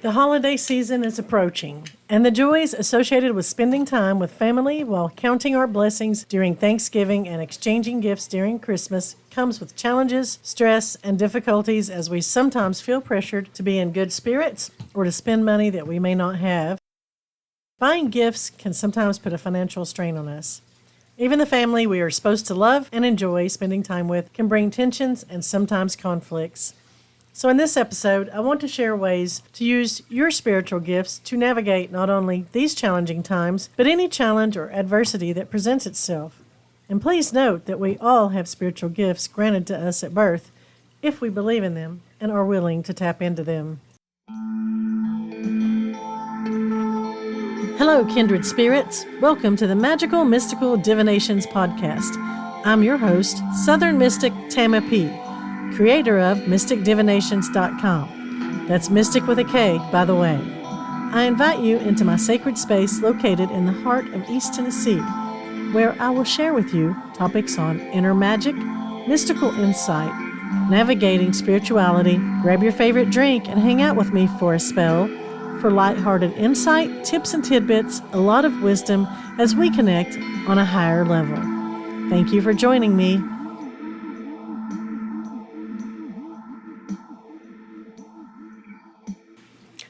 The holiday season is approaching, and the joys associated with spending time with family while counting our blessings during Thanksgiving and exchanging gifts during Christmas comes with challenges, stress, and difficulties as we sometimes feel pressured to be in good spirits or to spend money that we may not have. Buying gifts can sometimes put a financial strain on us. Even the family we are supposed to love and enjoy spending time with can bring tensions and sometimes conflicts. So in this episode, I want to share ways to use your spiritual gifts to navigate not only these challenging times, but any challenge or adversity that presents itself. And please note that we all have spiritual gifts granted to us at birth if we believe in them and are willing to tap into them. Hello, kindred spirits. Welcome to the Magical Mystical Divinations podcast. I'm your host, Southern Mystic Tama P, creator of mysticdivinations.com. That's mystic with a K, by the way. I invite you into my sacred space located in the heart of East Tennessee, where I will share with you topics on inner magic, mystical insight, navigating spirituality. Grab your favorite drink and hang out with me for a spell for lighthearted insight, tips and tidbits, a lot of wisdom as we connect on a higher level. Thank you for joining me.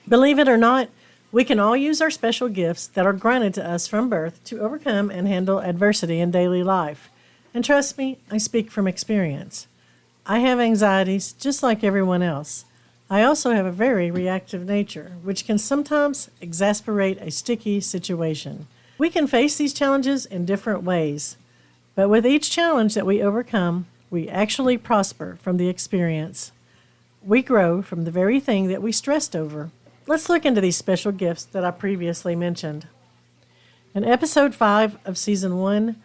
Believe it or not, we can all use our special gifts that are granted to us from birth to overcome and handle adversity in daily life. And trust me, I speak from experience. I have anxieties just like everyone else. I also have a very reactive nature, which can sometimes exasperate a sticky situation. We can face these challenges in different ways, but with each challenge that we overcome, we actually prosper from the experience. We grow from the very thing that we stressed over. Let's look into these special gifts that I previously mentioned. In episode 5 of season 1,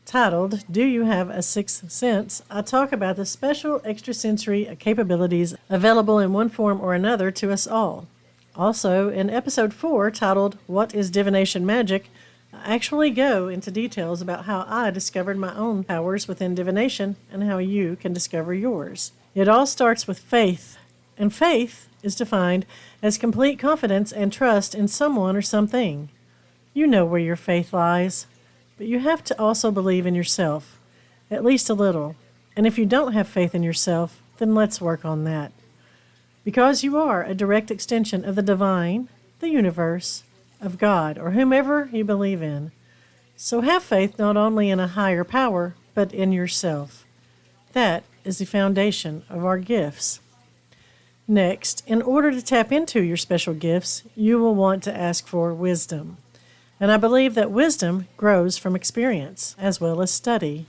titled, Do You Have a Sixth Sense?, I talk about the special extrasensory capabilities available in one form or another to us all. Also, in episode 4, titled, What is Divination Magic?, I actually go into details about how I discovered my own powers within divination and how you can discover yours. It all starts with faith, and faith is defined as complete confidence and trust in someone or something. You know where your faith lies. But you have to also believe in yourself, at least a little. And if you don't have faith in yourself, then let's work on that. Because you are a direct extension of the divine, the universe, of God, or whomever you believe in. So have faith not only in a higher power, but in yourself. That is the foundation of our gifts. Next, in order to tap into your special gifts, you will want to ask for wisdom. And I believe that wisdom grows from experience as well as study.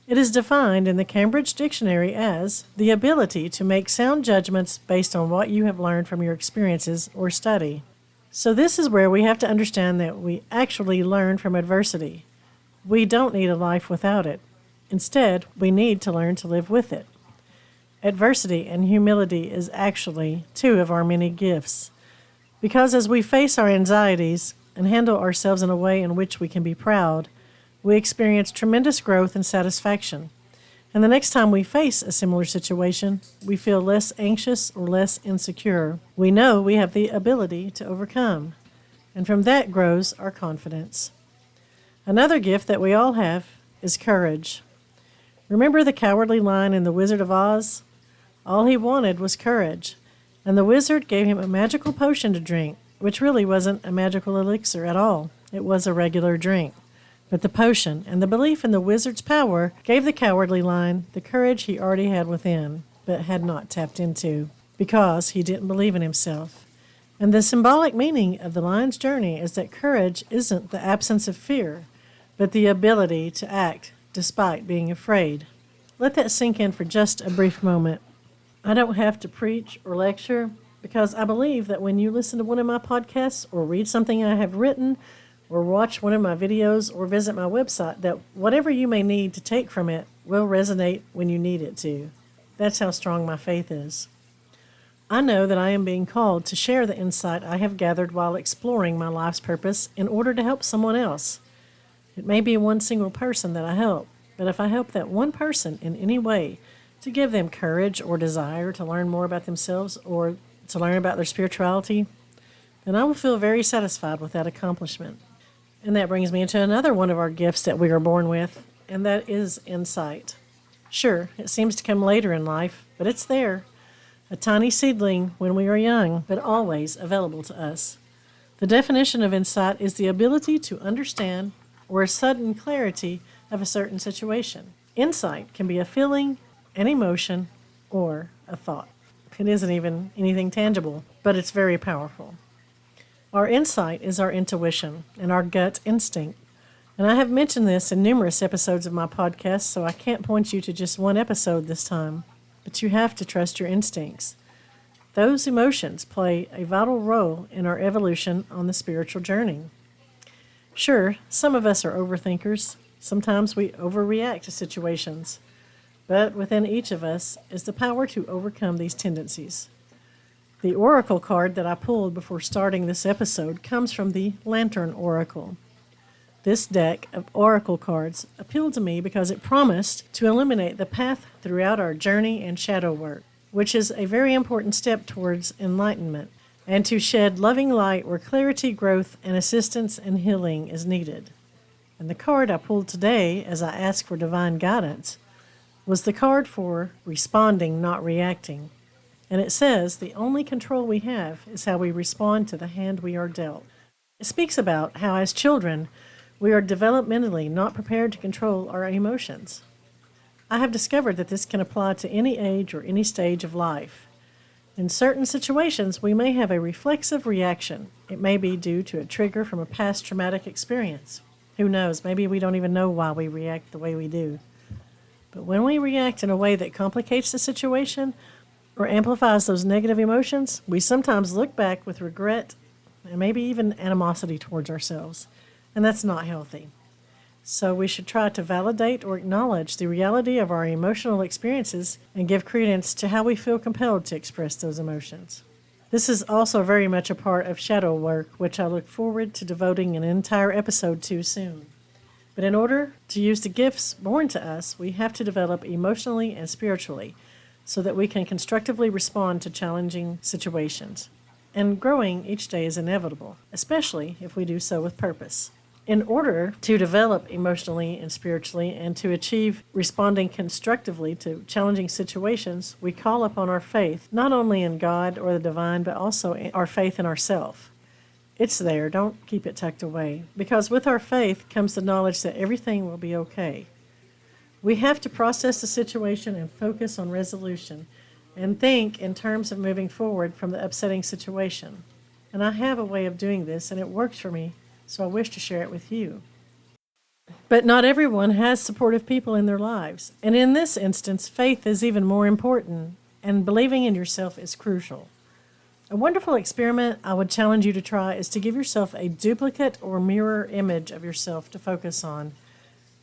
It is defined in the Cambridge Dictionary as the ability to make sound judgments based on what you have learned from your experiences or study. So this is where we have to understand that we actually learn from adversity. We don't need a life without it. Instead, we need to learn to live with it. Adversity and humility is actually two of our many gifts. Because as we face our anxieties, and handle ourselves in a way in which we can be proud, we experience tremendous growth and satisfaction. And the next time we face a similar situation, we feel less anxious or less insecure. We know we have the ability to overcome, and from that grows our confidence. Another gift that we all have is courage. Remember the cowardly lion in The Wizard of Oz? All he wanted was courage, and the wizard gave him a magical potion to drink, which really wasn't a magical elixir at all. It was a regular drink. But the potion and the belief in the wizard's power gave the cowardly lion the courage he already had within, but had not tapped into, because he didn't believe in himself. And the symbolic meaning of the lion's journey is that courage isn't the absence of fear, but the ability to act despite being afraid. Let that sink in for just a brief moment. I don't have to preach or lecture, because I believe that when you listen to one of my podcasts or read something I have written or watch one of my videos or visit my website, that whatever you may need to take from it will resonate when you need it to. That's how strong my faith is. I know that I am being called to share the insight I have gathered while exploring my life's purpose in order to help someone else. It may be one single person that I help, but if I help that one person in any way to give them courage or desire to learn more about themselves or to learn about their spirituality, then I will feel very satisfied with that accomplishment. And that brings me into another one of our gifts that we are born with, and that is insight. Sure, it seems to come later in life, but it's there. A tiny seedling when we are young, but always available to us. The definition of insight is the ability to understand or a sudden clarity of a certain situation. Insight can be a feeling, an emotion, or a thought. It isn't even anything tangible, but it's very powerful. Our insight is our intuition and our gut instinct. And I have mentioned this in numerous episodes of my podcast, so I can't point you to just one episode this time. But you have to trust your instincts. Those emotions play a vital role in our evolution on the spiritual journey. Sure, some of us are overthinkers. Sometimes we overreact to situations. But within each of us is the power to overcome these tendencies. The oracle card that I pulled before starting this episode comes from the Lantern Oracle. This deck of oracle cards appealed to me because it promised to illuminate the path throughout our journey and shadow work, which is a very important step towards enlightenment, and to shed loving light where clarity, growth, and assistance and healing is needed. And the card I pulled today, as I asked for divine guidance, was the card for responding, not reacting. And it says the only control we have is how we respond to the hand we are dealt. It speaks about how as children, we are developmentally not prepared to control our emotions. I have discovered that this can apply to any age or any stage of life. In certain situations, we may have a reflexive reaction. It may be due to a trigger from a past traumatic experience. Who knows? Maybe we don't even know why we react the way we do. But when we react in a way that complicates the situation or amplifies those negative emotions, we sometimes look back with regret and maybe even animosity towards ourselves. And that's not healthy. So we should try to validate or acknowledge the reality of our emotional experiences and give credence to how we feel compelled to express those emotions. This is also very much a part of shadow work, which I look forward to devoting an entire episode to soon. But in order to use the gifts born to us, we have to develop emotionally and spiritually so that we can constructively respond to challenging situations. And growing each day is inevitable, especially if we do so with purpose. In order to develop emotionally and spiritually and to achieve responding constructively to challenging situations, we call upon our faith, not only in God or the divine, but also in our faith in ourselves. It's there, don't keep it tucked away, because with our faith comes the knowledge that everything will be okay. We have to process the situation and focus on resolution and think in terms of moving forward from the upsetting situation. And I have a way of doing this, and it works for me, so I wish to share it with you. But not everyone has supportive people in their lives, and in this instance, faith is even more important, and believing in yourself is crucial. A wonderful experiment I would challenge you to try is to give yourself a duplicate or mirror image of yourself to focus on.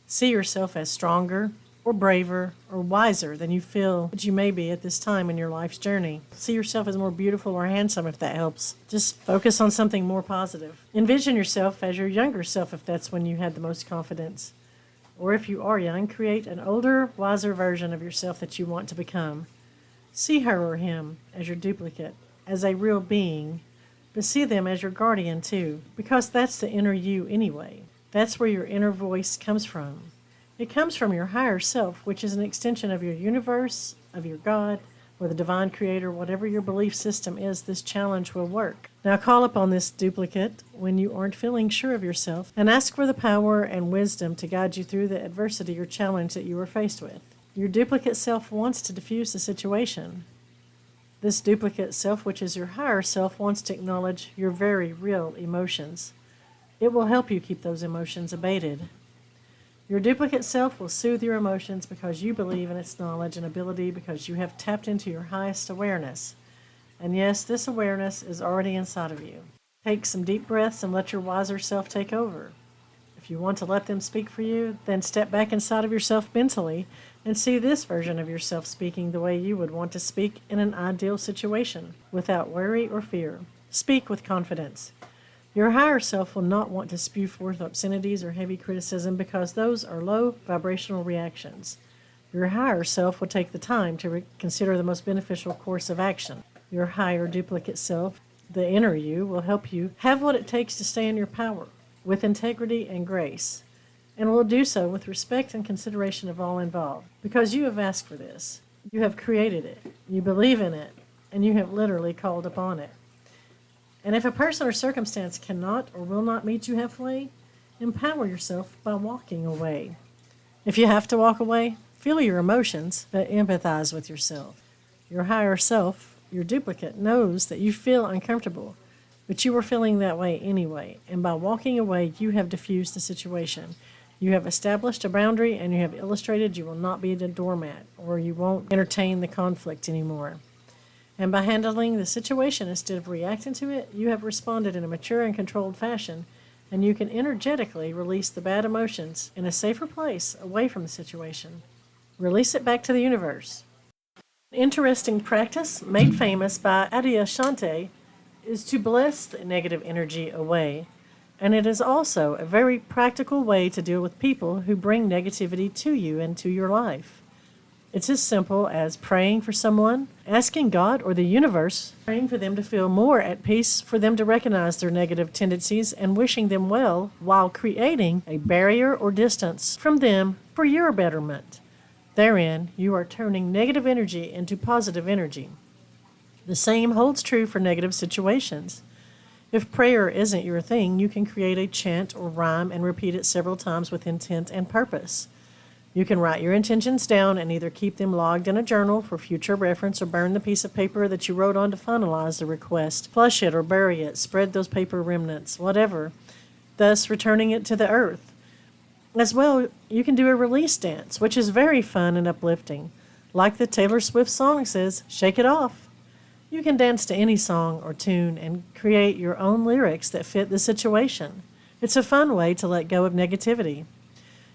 See yourself as stronger or braver or wiser than you feel that you may be at this time in your life's journey. See yourself as more beautiful or handsome if that helps. Just focus on something more positive. Envision yourself as your younger self if that's when you had the most confidence. Or if you are young, create an older, wiser version of yourself that you want to become. See her or him as your duplicate, as a real being, but see them as your guardian too, because that's the inner you anyway. That's where your inner voice comes from. It comes from your higher self, which is an extension of your universe, of your God, or the divine creator. Whatever your belief system is, this challenge will work. Now call upon this duplicate when you aren't feeling sure of yourself, and ask for the power and wisdom to guide you through the adversity or challenge that you are faced with. Your duplicate self wants to diffuse the situation. This duplicate self, which is your higher self, wants to acknowledge your very real emotions. It will help you keep those emotions abated. Your duplicate self will soothe your emotions because you believe in its knowledge and ability, because you have tapped into your highest awareness. And yes, this awareness is already inside of you. Take some deep breaths and let your wiser self take over. If you want to let them speak for you, then step back inside of yourself mentally and see this version of yourself speaking the way you would want to speak in an ideal situation, without worry or fear. Speak with confidence. Your higher self will not want to spew forth obscenities or heavy criticism because those are low vibrational reactions. Your higher self will take the time to consider the most beneficial course of action. Your higher duplicate self, the inner you, will help you have what it takes to stay in your power with integrity and grace, and will do so with respect and consideration of all involved, because you have asked for this. You have created it, you believe in it, and you have literally called upon it. And if a person or circumstance cannot or will not meet you halfway, empower yourself by walking away. If you have to walk away, feel your emotions, but empathize with yourself. Your higher self, your duplicate, knows that you feel uncomfortable, but you were feeling that way anyway, and by walking away, you have diffused the situation. You have established a boundary, and you have illustrated you will not be the doormat, or you won't entertain the conflict anymore. And by handling the situation instead of reacting to it, you have responded in a mature and controlled fashion, and you can energetically release the bad emotions in a safer place away from the situation. Release it back to the universe. An interesting practice made famous by Adyashanti is to bless the negative energy away, and it is also a very practical way to deal with people who bring negativity to you and to your life. It's as simple as praying for someone, asking God or the universe, praying for them to feel more at peace, for them to recognize their negative tendencies, and wishing them well while creating a barrier or distance from them for your betterment. Therein, you are turning negative energy into positive energy. The same holds true for negative situations. If prayer isn't your thing, you can create a chant or rhyme and repeat it several times with intent and purpose. You can write your intentions down and either keep them logged in a journal for future reference or burn the piece of paper that you wrote on to finalize the request. Flush it or bury it, spread those paper remnants, whatever, thus returning it to the earth. As well, you can do a release dance, which is very fun and uplifting. Like the Taylor Swift song says, shake it off. You can dance to any song or tune and create your own lyrics that fit the situation. It's a fun way to let go of negativity.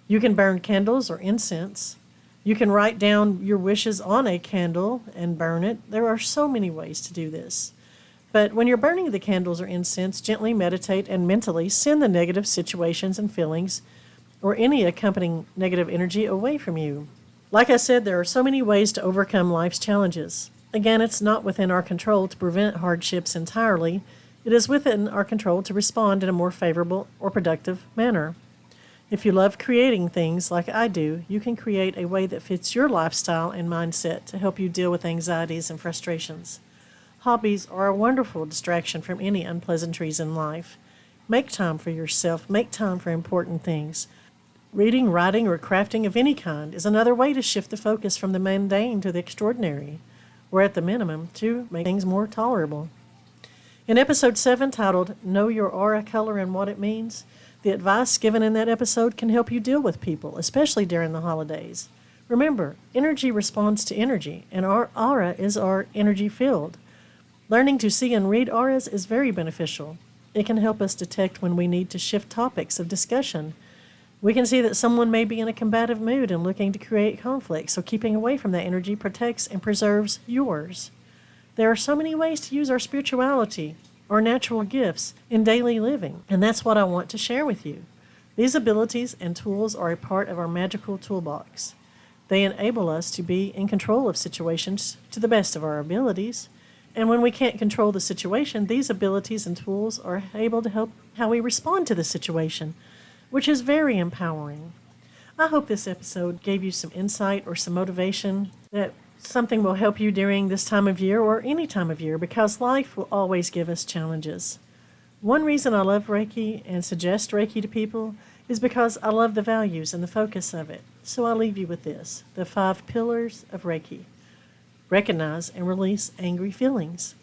You can burn candles or incense. You can write down your wishes on a candle and burn it. There are so many ways to do this. But when you're burning the candles or incense, gently meditate and mentally send the negative situations and feelings or any accompanying negative energy away from you. Like I said, there are so many ways to overcome life's challenges. Again, it's not within our control to prevent hardships entirely. It is within our control to respond in a more favorable or productive manner. If you love creating things like I do, you can create a way that fits your lifestyle and mindset to help you deal with anxieties and frustrations. Hobbies are a wonderful distraction from any unpleasantries in life. Make time for yourself. Make time for important things. Reading, writing, or crafting of any kind is another way to shift the focus from the mundane to the extraordinary, or at the minimum, to make things more tolerable. In episode 7, titled Know Your Aura Color and What It Means, the advice given in that episode can help you deal with people, especially during the holidays. Remember, energy responds to energy, and our aura is our energy field. Learning to see and read auras is very beneficial. It can help us detect when we need to shift topics of discussion. We can see that someone may be in a combative mood and looking to create conflict, so keeping away from that energy protects and preserves yours. There are so many ways to use our spirituality, our natural gifts in daily living, and that's what I want to share with you. These abilities and tools are a part of our magical toolbox. They enable us to be in control of situations to the best of our abilities, and when we can't control the situation, these abilities and tools are able to help how we respond to the situation, which is very empowering. I hope this episode gave you some insight or some motivation, that something will help you during this time of year or any time of year, because life will always give us challenges. One reason I love Reiki and suggest Reiki to people is because I love the values and the focus of it. So I'll leave you with this, the 5 pillars of Reiki. Recognize and release angry feelings.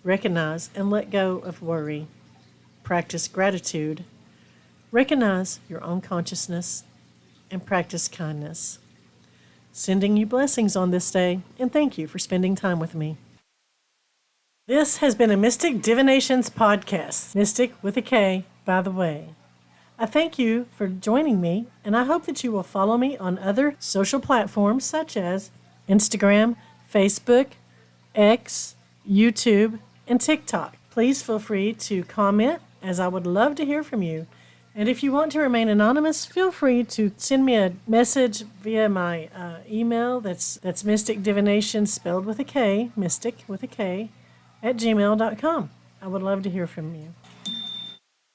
Recognize and let go of worry. Practice gratitude. Recognize your own consciousness and practice kindness. Sending you blessings on this day, and thank you for spending time with me. This has been a Mystic Divinations podcast, Mystic with a K, by the way. I thank you for joining me, and I hope that you will follow me on other social platforms such as Instagram, Facebook, X, YouTube, and TikTok. Please feel free to comment, as I would love to hear from you. And if you want to remain anonymous, feel free to send me a message via my email. That's Mystic Divination spelled with a K, mystic with a K, at gmail.com. I would love to hear from you.